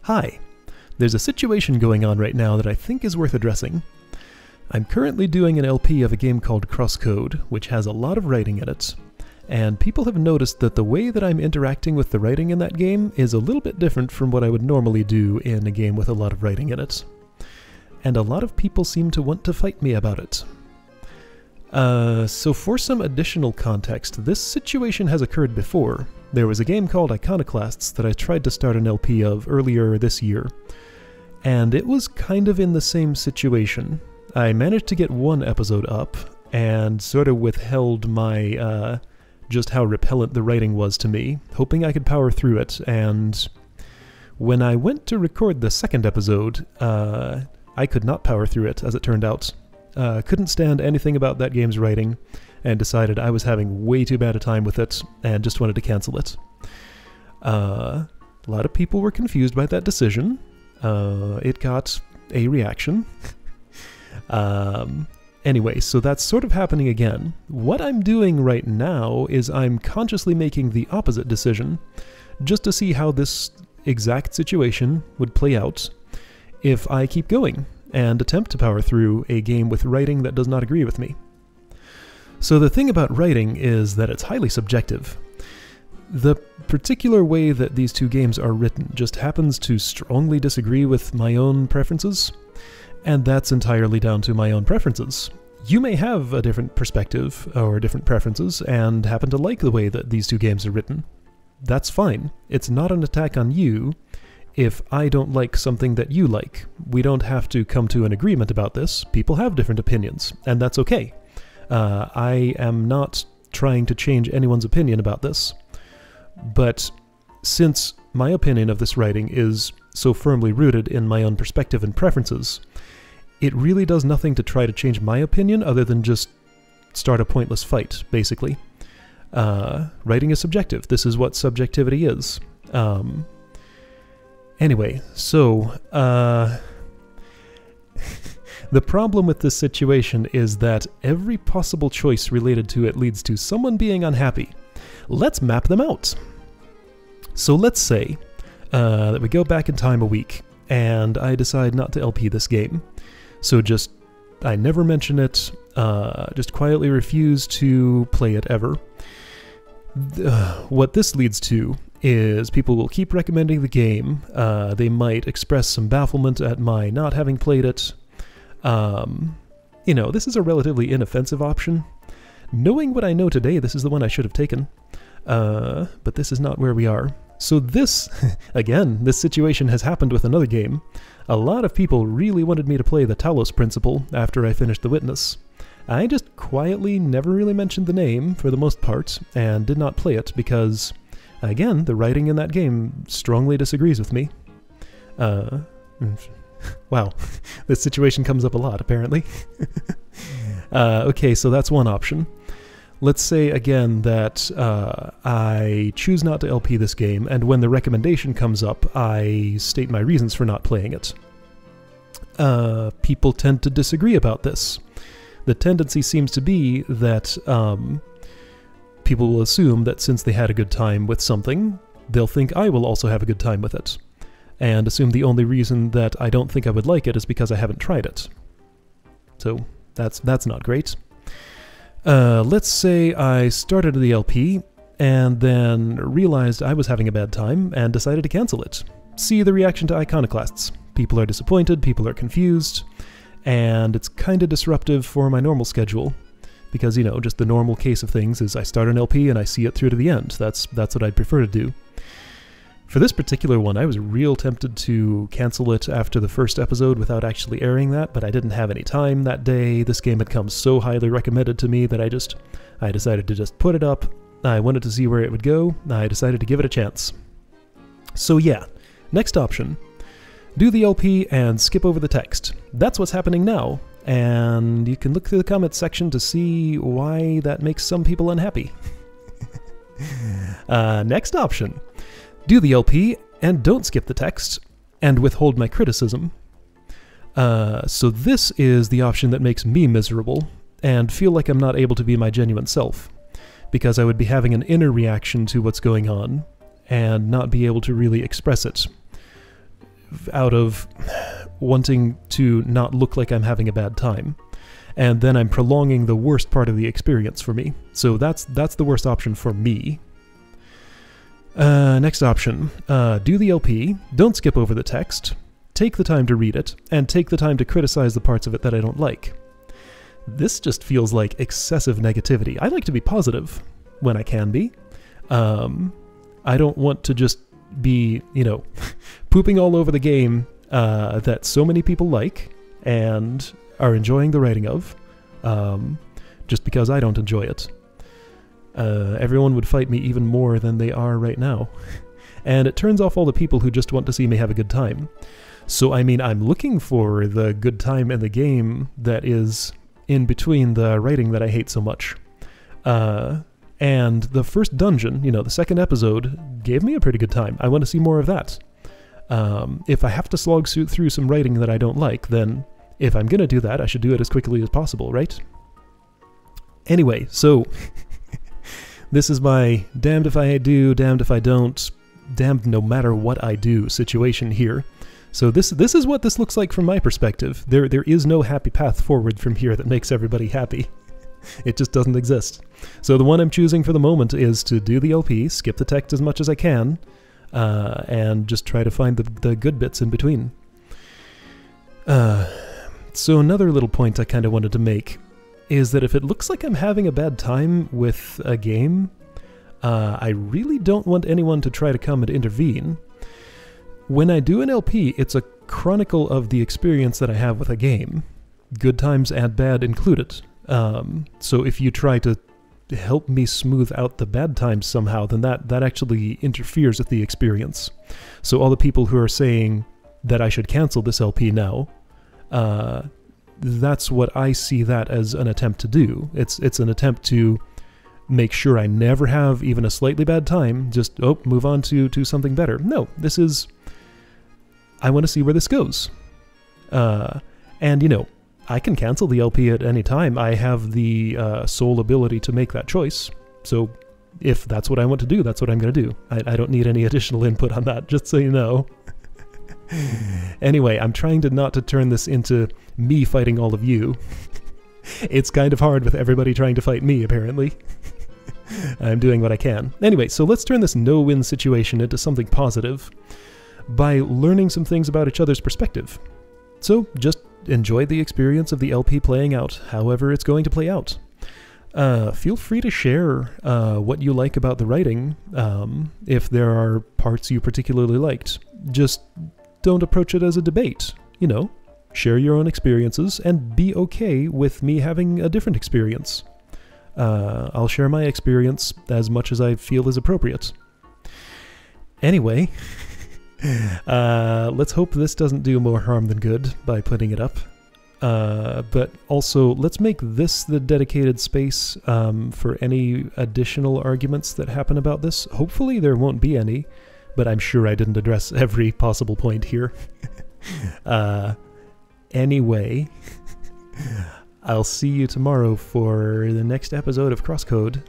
Hi, there's a situation going on right now that I think is worth addressing. I'm currently doing an LP of a game called Crosscode, which has a lot of writing in it, and people have noticed that the way that I'm interacting with the writing in that game is a little bit different from what I would normally do in a game with a lot of writing in it. And a lot of people seem to want to fight me about it. So for some additional context, this situation has occurred before. There was a game called Iconoclasts that I tried to start an LP of earlier this year, and it was kind of in the same situation. I managed to get one episode up, and sort of withheld my, just how repellent the writing was to me, hoping I could power through it, and when I went to record the second episode, I could not power through it, as it turned out. Couldn't stand anything about that game's writing, and decided I was having way too bad a time with it, and just wanted to cancel it. A lot of people were confused by that decision. It got a reaction. Anyway, so that's sort of happening again. What I'm doing right now is I'm consciously making the opposite decision, just to see how this exact situation would play out if I keep going and attempt to power through a game with writing that does not agree with me. So the thing about writing is that it's highly subjective. The particular way that these two games are written just happens to strongly disagree with my own preferences, and that's entirely down to my own preferences. You may have a different perspective or different preferences and happen to like the way that these two games are written. That's fine. It's not an attack on you if I don't like something that you like. We don't have to come to an agreement about this. People have different opinions, and that's okay. I am not trying to change anyone's opinion about this. But since my opinion of this writing is so firmly rooted in my own perspective and preferences, it really does nothing to try to change my opinion other than just start a pointless fight, basically. Writing is subjective. This is what subjectivity is. Anyway, so, the problem with this situation is that every possible choice related to it leads to someone being unhappy. Let's map them out. So let's say that we go back in time a week, and I decide not to LP this game. So I never mention it, just quietly refuse to play it ever. What this leads to is people will keep recommending the game. They might express some bafflement at my not having played it. You know, this is a relatively inoffensive option. Knowing what I know today, this is the one I should have taken. But this is not where we are. So this, again, this situation has happened with another game. A lot of people really wanted me to play the Talos Principle after I finished The Witness. I just quietly never really mentioned the name, for the most part, and did not play it because, again, the writing in that game strongly disagrees with me. Wow, this situation comes up a lot, apparently. Okay, so that's one option. Let's say, again, that I choose not to LP this game, and when the recommendation comes up, I state my reasons for not playing it. People tend to disagree about this. The tendency seems to be that people will assume that since they had a good time with something, they'll think I will also have a good time with it, and assume the only reason that I don't think I would like it is because I haven't tried it. So that's not great. Let's say I started the LP, and then realized I was having a bad time, and decided to cancel it. See the reaction to Iconoclasts. People are disappointed, people are confused, and it's kind of disruptive for my normal schedule. Because, you know, just the normal case of things is I start an LP and I see it through to the end. That's what I'd prefer to do. For this particular one, I was real tempted to cancel it after the first episode without actually airing that, but I didn't have any time that day. This game had come so highly recommended to me that I decided to just put it up. I wanted to see where it would go. I decided to give it a chance. So yeah, next option. Do the LP and skip over the text. That's what's happening now, and you can look through the comments section to see why that makes some people unhappy. Next option. Do the LP and don't skip the text, and withhold my criticism. So this is the option that makes me miserable, and feel like I'm not able to be my genuine self, because I would be having an inner reaction to what's going on, and not be able to really express it. out of wanting to not look like I'm having a bad time. And then I'm prolonging the worst part of the experience for me. So that's the worst option for me. Next option. Do the LP, don't skip over the text, take the time to read it, and take the time to criticize the parts of it that I don't like. This just feels like excessive negativity. I like to be positive when I can be. I don't want to just be, pooping all over the game that so many people like and are enjoying the writing of, just because I don't enjoy it. Everyone would fight me even more than they are right now. And it turns off all the people who just want to see me have a good time. So, I mean, I'm looking for the good time in the game that is in between the writing that I hate so much. And the first dungeon, the second episode, gave me a pretty good time. I want to see more of that. If I have to slog through some writing that I don't like, then if I'm going to do that, I should do it as quickly as possible, right? Anyway, so this is my damned if I do, damned if I don't, damned no matter what I do situation here. So this is what this looks like from my perspective. There is no happy path forward from here that makes everybody happy. It just doesn't exist. So the one I'm choosing for the moment is to do the LP, skip the text as much as I can, and just try to find the good bits in between. So another little point I kind of wanted to make is that if it looks like I'm having a bad time with a game, I really don't want anyone to try to come and intervene. When I do an LP, it's a chronicle of the experience that I have with a game, good times and bad included. So if you try to help me smooth out the bad times somehow, then that actually interferes with the experience. So all the people who are saying that I should cancel this LP now, that's what I see that as an attempt to do. It's an attempt to make sure I never have even a slightly bad time, just, move on to something better. No, this is, I want to see where this goes. And, I can cancel the LP at any time. I have the sole ability to make that choice. So if that's what I want to do, that's what I'm going to do. I don't need any additional input on that, just so you know. Anyway, I'm trying not to turn this into me fighting all of you. It's kind of hard with everybody trying to fight me, apparently. I'm doing what I can. Anyway, so let's turn this no-win situation into something positive by learning some things about each other's perspective. So just enjoy the experience of the LP playing out, however it's going to play out. Feel free to share what you like about the writing, if there are parts you particularly liked. Just don't approach it as a debate, Share your own experiences and be okay with me having a different experience. I'll share my experience as much as I feel is appropriate. Anyway, let's hope this doesn't do more harm than good by putting it up. But also, let's make this the dedicated space for any additional arguments that happen about this. Hopefully there won't be any, but I'm sure I didn't address every possible point here. Anyway, I'll see you tomorrow for the next episode of Crosscode.